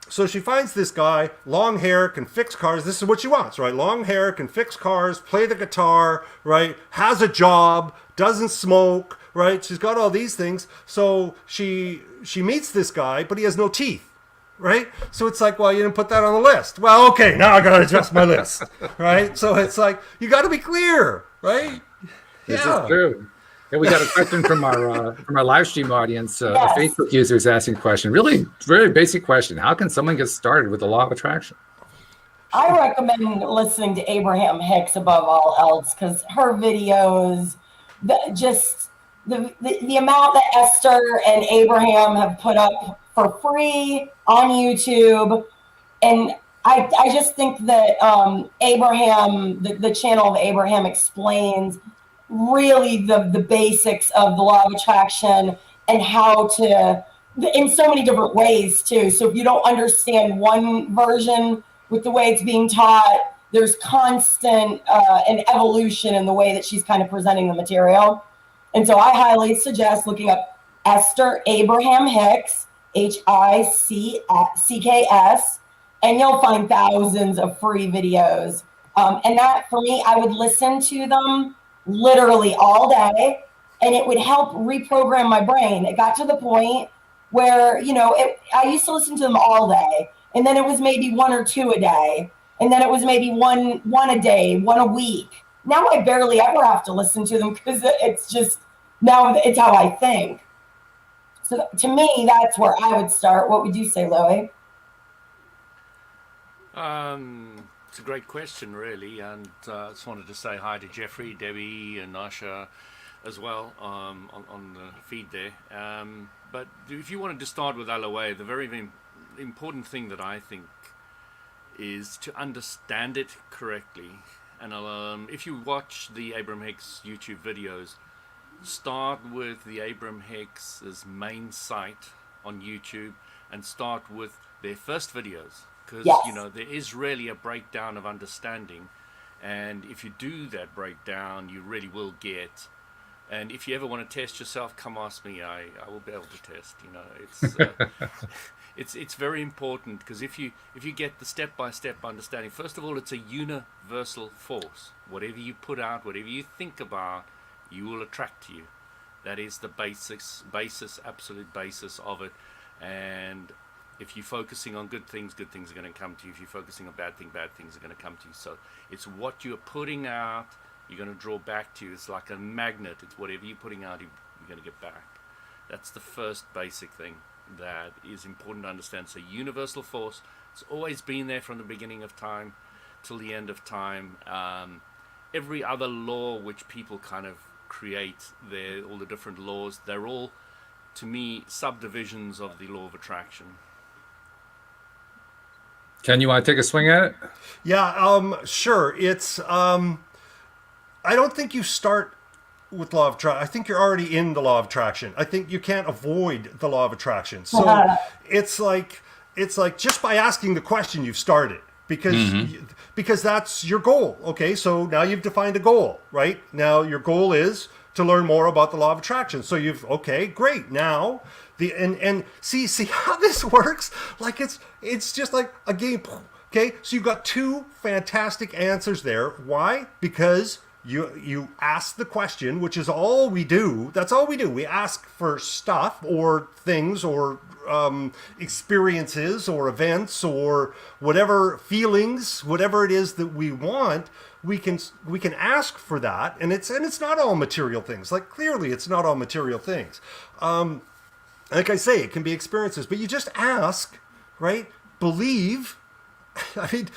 So she finds this guy, long hair, can fix cars. This is what she wants, right? Long hair, can fix cars, play the guitar, right? Has a job, doesn't smoke, right? She's got all these things. So she meets this guy, but he has no teeth, right? So it's like, well, you didn't put that on the list. Well, okay, now I got to adjust my list, right? So it's like, you got to be clear, right? This is true. Yeah, we got a question from our live stream audience. A Facebook user is asking a question. Really, very basic question. How can someone get started with the law of attraction? I recommend listening to Abraham Hicks above all else because her videos, the amount that Esther and Abraham have put up for free on YouTube, and I just think that Abraham, the channel of Abraham explains really the basics of the law of attraction and how to, in so many different ways too. So if you don't understand one version with the way it's being taught, there's constant an evolution in the way that she's kind of presenting the material. And so I highly suggest looking up Esther Abraham Hicks, Hicks, and you'll find thousands of free videos. And that, for me, I would listen to them literally all day, and it would help reprogram my brain. It got to the point where, I used to listen to them all day, and then it was maybe one or two a day, and then it was maybe one a day, one a week. Now I barely ever have to listen to them because it's just, now it's how I think. So to me, that's where I would start. What would you say, Loie? It's a great question, really, and I just wanted to say hi to Jeffrey, Debbie, and Asha as well on the feed there. But if you wanted to start with LOA, the very important thing that I think is to understand it correctly. And if you watch the Abraham Hicks YouTube videos, start with the Abraham Hicks' main site on YouTube and start with their first videos. Because, yes, there is really a breakdown of understanding. And if you do that breakdown, you really will get. And if you ever want to test yourself, come ask me. I will be able to test. It's very important, because if you get the step-by-step understanding, first of all, it's a universal force. Whatever you put out, whatever you think about, you will attract to you. That is the absolute basis of it. And if you're focusing on good things are going to come to you. If you're focusing on bad things are going to come to you. So it's what you're putting out, you're going to draw back to you. It's like a magnet. It's whatever you're putting out, you're going to get back. That's the first basic thing that is important to understand. It's a universal force. It's always been there from the beginning of time till the end of time. Every other law which people kind of create, all the different laws, they're all, to me, subdivisions of the law of attraction. Ken, you want to take a swing at it? Yeah, sure. It's I don't think you start with law of attraction. I think you're already in the law of attraction. I think you can't avoid the law of attraction. So it's like just by asking the question, you've started, because that's your goal. Okay, so now you've defined a goal, right? Now your goal is to learn more about the law of attraction. So okay, great. Now and see how this works. Like it's just like a game. Okay, so you've got two fantastic answers there. Why? Because you ask the question, which is all we do. That's all we do. We ask for stuff or things or experiences or events or whatever feelings, whatever it is that we want. We can ask for that, and it's not all material things. Like, clearly, it's not all material things. Like I say, it can be experiences, but you just ask, right? Believe. I mean,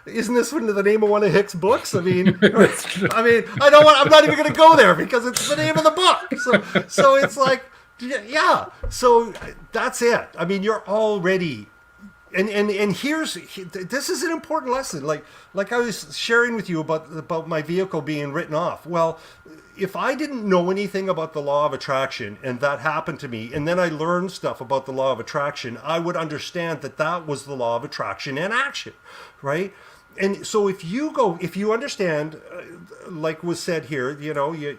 isn't this the name of one of Hicks' books? I mean, I'm not even going to go there because it's the name of the book. So it's like, yeah. So that's it. I mean, you're already, and this is an important lesson. Like I was sharing with you about my vehicle being written off. Well, if I didn't know anything about the law of attraction and that happened to me, and then I learned stuff about the law of attraction, I would understand that was the law of attraction in action, right? And so if you understand, like was said here, you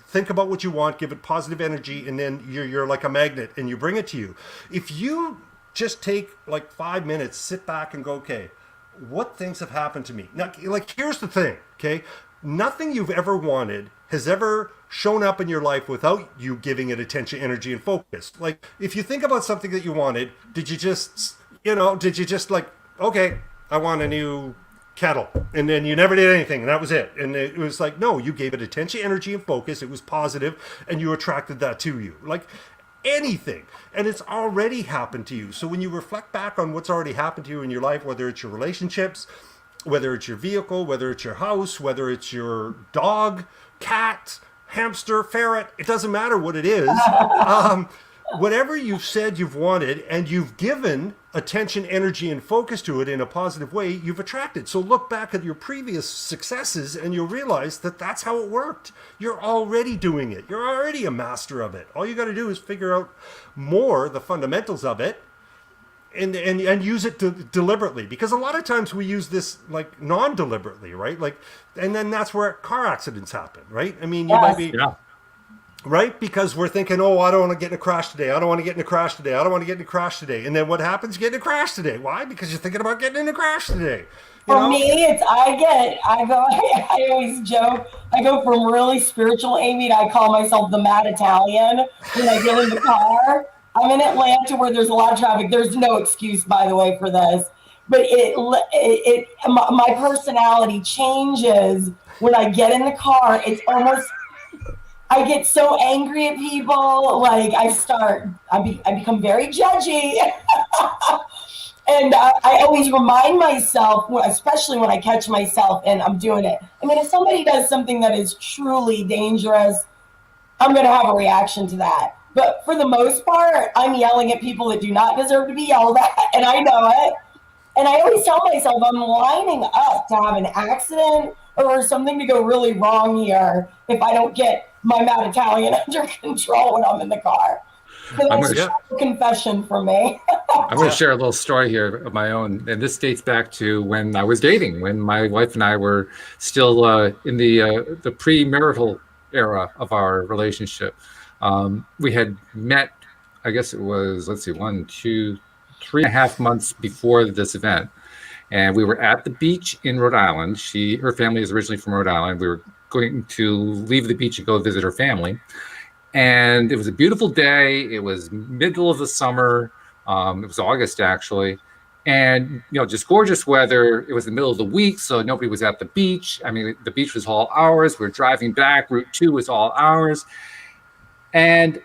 think about what you want, give it positive energy, and then you're like a magnet and you bring it to you. If you just take like 5 minutes, sit back and go, okay, what things have happened to me? Now, like, here's the thing, okay? Nothing you've ever wanted has ever shown up in your life without you giving it attention, energy, and focus. Like, if you think about something that you wanted, did you just like, okay, I want a new kettle, and then you never did anything, and that was it? And it was like, no, you gave it attention, energy, and focus. It was positive, and you attracted that to you. Like, anything, and it's already happened to you. So when you reflect back on what's already happened to you in your life, whether it's your relationships, whether it's your vehicle, whether it's your house, whether it's your dog, cat, hamster, ferret, it doesn't matter what it is. Whatever you've said you've wanted and you've given attention, energy, and focus to it in a positive way, you've attracted. So look back at your previous successes and you'll realize that that's how it worked. You're already doing it. You're already a master of it. All you got to do is figure out more the fundamentals of it, and use it deliberately, because a lot of times we use this like non-deliberately, right? Like, and then that's where car accidents happen, right? I mean, you might be right, because we're thinking, oh, I don't want to get in a crash today. I don't want to get in a crash today. I don't want to get in a crash today. And then what happens? You get in a crash today. Why? Because you're thinking about getting in a crash today. For me, it's I always joke, I go from really spiritual Amy to I call myself the Mad Italian when I get in the car. I'm in Atlanta where there's a lot of traffic. There's no excuse, by the way, for this. But my personality changes when I get in the car. It's almost, I get so angry at people. Like I become very judgy. And I always remind myself, especially when I catch myself and I'm doing it. I mean, if somebody does something that is truly dangerous, I'm going to have a reaction to that. But for the most part, I'm yelling at people that do not deserve to be yelled at, and I know it. And I always tell myself I'm lining up to have an accident or something to go really wrong here if I don't get my Mad Italian under control when I'm in the car. So that's a confession for me. I'm going to share a little story here of my own, and this dates back to when I was dating, when my wife and I were still in the premarital era of our relationship. We had met, I guess it was, 3.5 months before this event. And we were at the beach in Rhode Island. Her family is originally from Rhode Island. We were going to leave the beach and go visit her family. And it was a beautiful day. It was middle of the summer. It was August, actually. And, just gorgeous weather. It was the middle of the week, so nobody was at the beach. I mean, the beach was all ours. We were driving back. Route 2 was all ours. And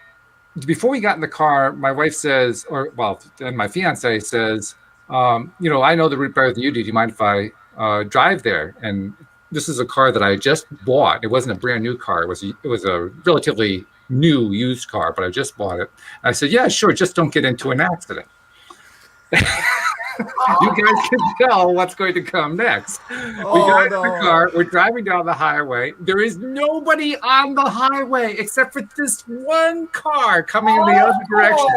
before we got in the car, my wife says, and my fiance says, I know the route better than you do. Do you mind if I drive there? And this is a car that I just bought. It wasn't a brand new car. It was a relatively new used car, but I just bought it. And I said, yeah, sure. Just don't get into an accident. You guys can tell what's going to come next. We got in the car. We're driving down the highway. There is nobody on the highway except for this one car coming in the other direction.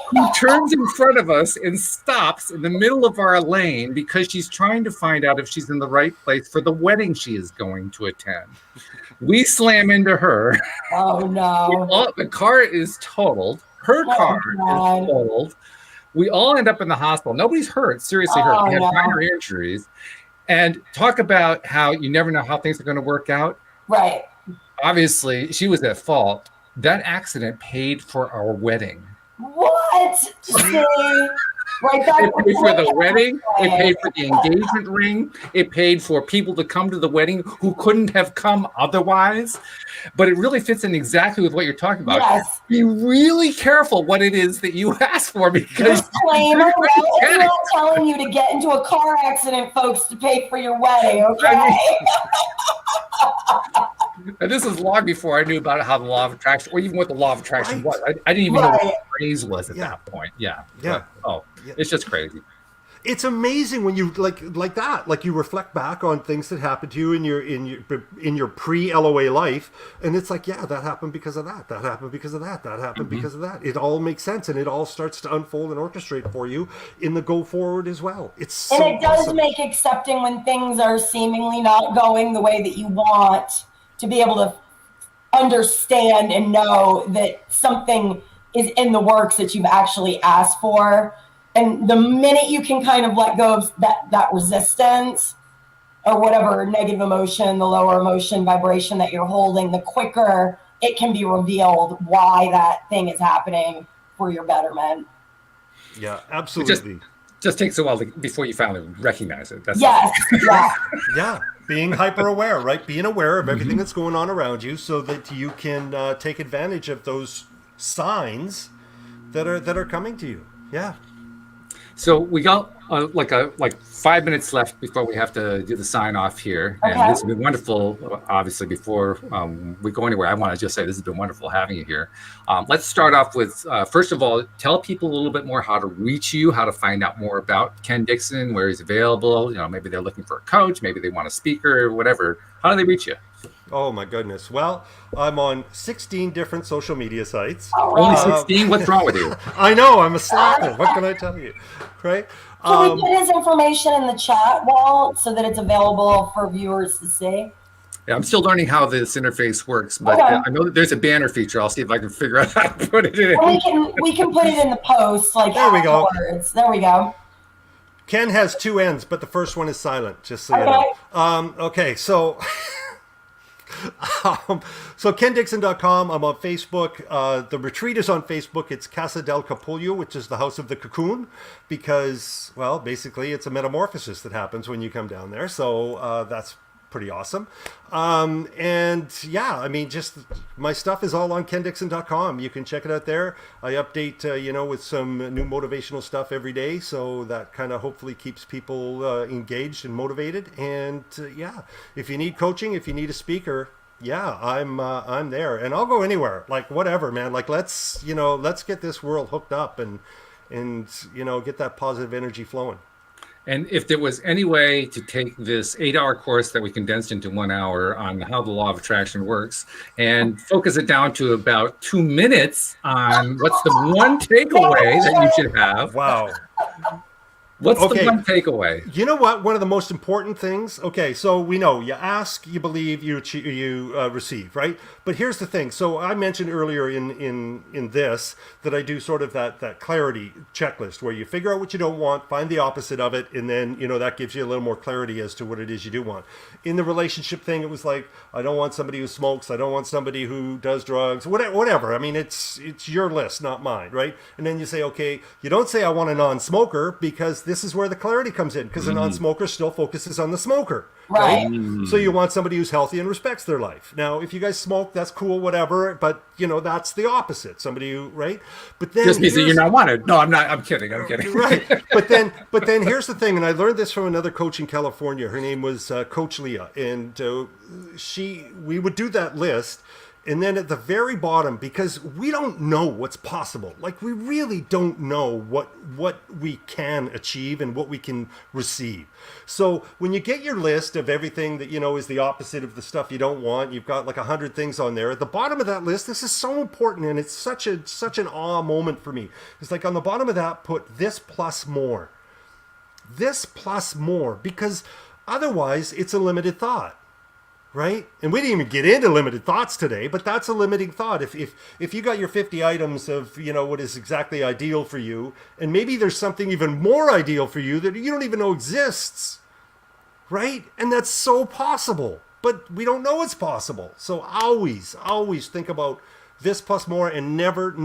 Who turns in front of us and stops in the middle of our lane because she's trying to find out if she's in the right place for the wedding she is going to attend. We slam into her. Oh, no. The car is totaled. Her car is totaled. We all end up in the hospital. Nobody's hurt, seriously hurt. We had minor injuries. And talk about how you never know how things are going to work out. Right. Obviously, she was at fault. That accident paid for our wedding. What? See? Right back it paid for the wedding. It paid for the engagement ring. It paid for people to come to the wedding who couldn't have come otherwise. But it really fits in exactly with what you're talking about. Yes. Be really careful what it is that you ask for, because disclaimer, I'm not telling you to get into a car accident, folks, to pay for your wedding, okay? And this is long before I knew about how the law of attraction, or even what the law of attraction was. I didn't even know what the phrase was at that point. Yeah. But, it's just crazy. It's amazing when you like that. Like, you reflect back on things that happened to you in your pre-LOA life, and it's like, yeah, that happened because of that. That happened because of that. That happened because of that. It all makes sense, and it all starts to unfold and orchestrate for you in the go forward as well. It's so and it does awesome. Make accepting when things are seemingly not going the way that you want, to be able to understand and know that something is in the works that you've actually asked for. And the minute you can kind of let go of that resistance or whatever negative emotion, the lower emotion vibration that you're holding, the quicker it can be revealed why that thing is happening for your betterment. Yeah, absolutely. It just takes a while before you finally recognize it. That's Yeah. Being hyper aware, right? Being aware of everything that's going on around you, so that you can take advantage of those signs that are coming to you. Yeah. So we got like 5 minutes left before we have to do the sign off here. Okay. And this has been wonderful. Obviously, before we go anywhere, I want to just say this has been wonderful having you here. Let's start off with, first of all, tell people a little bit more how to reach you, how to find out more about Kenn Dixon, where he's available. Maybe they're looking for a coach, maybe they want a speaker, whatever. How do they reach you? Oh my goodness. Well, I'm on 16 different social media sites. All Only right. 16? What's wrong with you? I know, I'm a slacker. What can I tell you? Right? Can we put his information in the chat, Walt, so that it's available for viewers to see? Yeah, I'm still learning how this interface works, but Okay. I know that there's a banner feature. I'll see if I can figure out how to put it in. And we can put it in the post, like There we go. afterwards. There we go. Ken has two ends, but the first one is silent, just so you Okay. know. Okay, so so KennDixon.com. I'm on Facebook. The retreat is on Facebook. It's Casa del Capullo, which is the house of the cocoon, because, well, basically it's a metamorphosis that happens when you come down there. So that's pretty awesome. And yeah, I mean, just my stuff is all on KennDixon.com. You can check it out there. I update, with some new motivational stuff every day. So that kind of hopefully keeps people engaged and motivated. And yeah, if you need coaching, if you need a speaker, yeah, I'm there, and I'll go anywhere, like whatever, man. Like let's get this world hooked up and get that positive energy flowing. And if there was any way to take this 8-hour course that we condensed into 1 hour on how the law of attraction works and focus it down to about 2 minutes on what's the one takeaway that you should have. Wow. What's Okay. the one takeaway? You know what? One of the most important things. Okay, so we know you ask, you believe, you receive, right? But here's the thing. So I mentioned earlier in this that I do sort of that clarity checklist where you figure out what you don't want, find the opposite of it, and then that gives you a little more clarity as to what it is you do want. In the relationship thing, it was like, I don't want somebody who smokes, I don't want somebody who does drugs, whatever. I mean, it's your list, not mine, right? And then you say, okay, you don't say I want a non-smoker, because this is where the clarity comes in, because a non-smoker still focuses on the smoker, right? So you want somebody who's healthy and respects their life. Now, if you guys smoke, that's cool, whatever, but that's the opposite. Somebody who, right? But then Just means that you're not wanted. No, I'm not. I'm kidding. right. But then here's the thing, and I learned this from another coach in California. Her name was Coach Leah, and we would do that list. And then at the very bottom, because we don't know what's possible, like we really don't know what we can achieve and what we can receive. So when you get your list of everything that is the opposite of the stuff you don't want, you've got like 100 things on there. At the bottom of that list, this is so important, and it's such an awe moment for me. It's like on the bottom of that, put this plus more. This plus more, because otherwise it's a limited thought. Right? And we didn't even get into limited thoughts today, but that's a limiting thought. If you got your 50 items of, what is exactly ideal for you, and maybe there's something even more ideal for you that you don't even know exists, right? And that's so possible, but we don't know it's possible. So always think about this plus more, and never,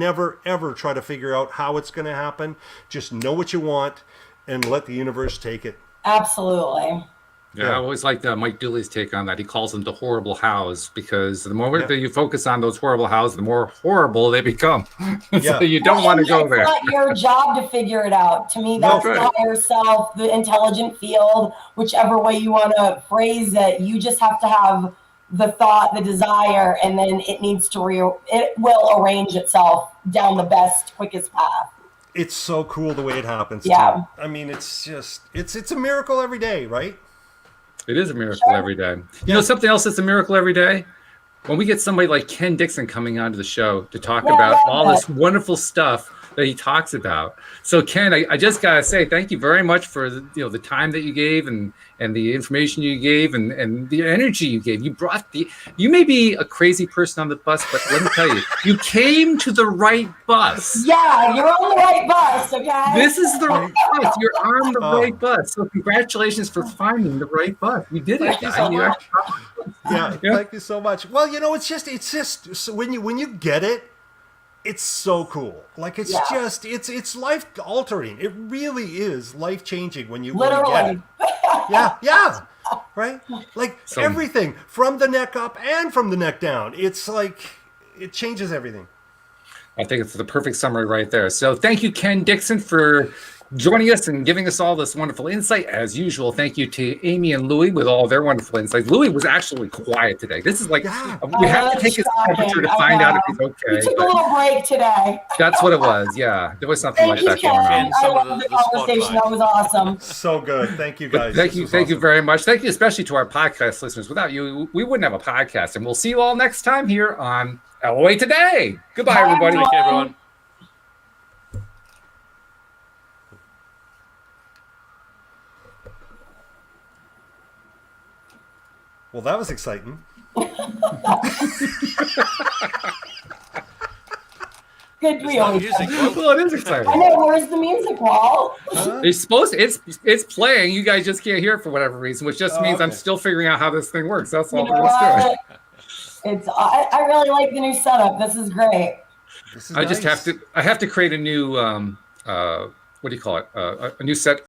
ever try to figure out how it's going to happen. Just know what you want and let the universe take it. Absolutely. Yeah, I always like Mike Dooley's take on that. He calls them the horrible hows, because the more that you focus on those horrible hows, the more horrible they become. So you don't want to go there. It's not your job to figure it out. To me, that's the higher self, the intelligent field, whichever way you want to phrase it. You just have to have the thought, the desire, and then it needs to it will arrange itself down the best, quickest path. It's so cool the way it happens. Yeah. Too. I mean, it's just it's a miracle every day, right? It is a miracle every day. You know something else that's a miracle every day? When we get somebody like Kenn Dixon coming onto the show to talk about all this wonderful stuff that he talks about. So Ken, I just gotta say thank you very much for the time that you gave and the information you gave and the energy you gave. You may be a crazy person on the bus, but let me tell you, you came to the right bus. Yeah, you're on the right bus, okay? This is the right bus. You're on the right bus. So congratulations for finding the right bus. You did it. Thank you so much. Well, it's just so when you get it, it's so cool. Like it's life altering. It really is life changing when you literally get it. Yeah. Right? Like everything from the neck up and from the neck down. It's like it changes everything. I think it's the perfect summary right there. So thank you, Kenn Dixon, for joining us and giving us all this wonderful insight as usual. Thank you to Amy and Louie with all their wonderful insights. Louie was actually quiet today. This is like, we have to take his temperature to find out if he's okay. We took a little break today. That's what it was. Yeah, there was something like that going on. Ken, I some of love the the conversation. spotlight. That was awesome. So good. Thank you, guys. Thank you very much. Thank you especially to our podcast listeners. Without you, we wouldn't have a podcast. And we'll see you all next time here on LOA Today. Goodbye, Bye, everybody. Take care, everyone. Well, that was exciting. Good There's no music. Well, it is exciting. I know. Where's the music, Walt? It's supposed to, it's playing. You guys just can't hear it for whatever reason, which just means I'm okay. still figuring out how this thing works. That's all You we're know just doing. what? I really like the new setup. This is great. This is I just nice. have to create a new what do you call it? A new set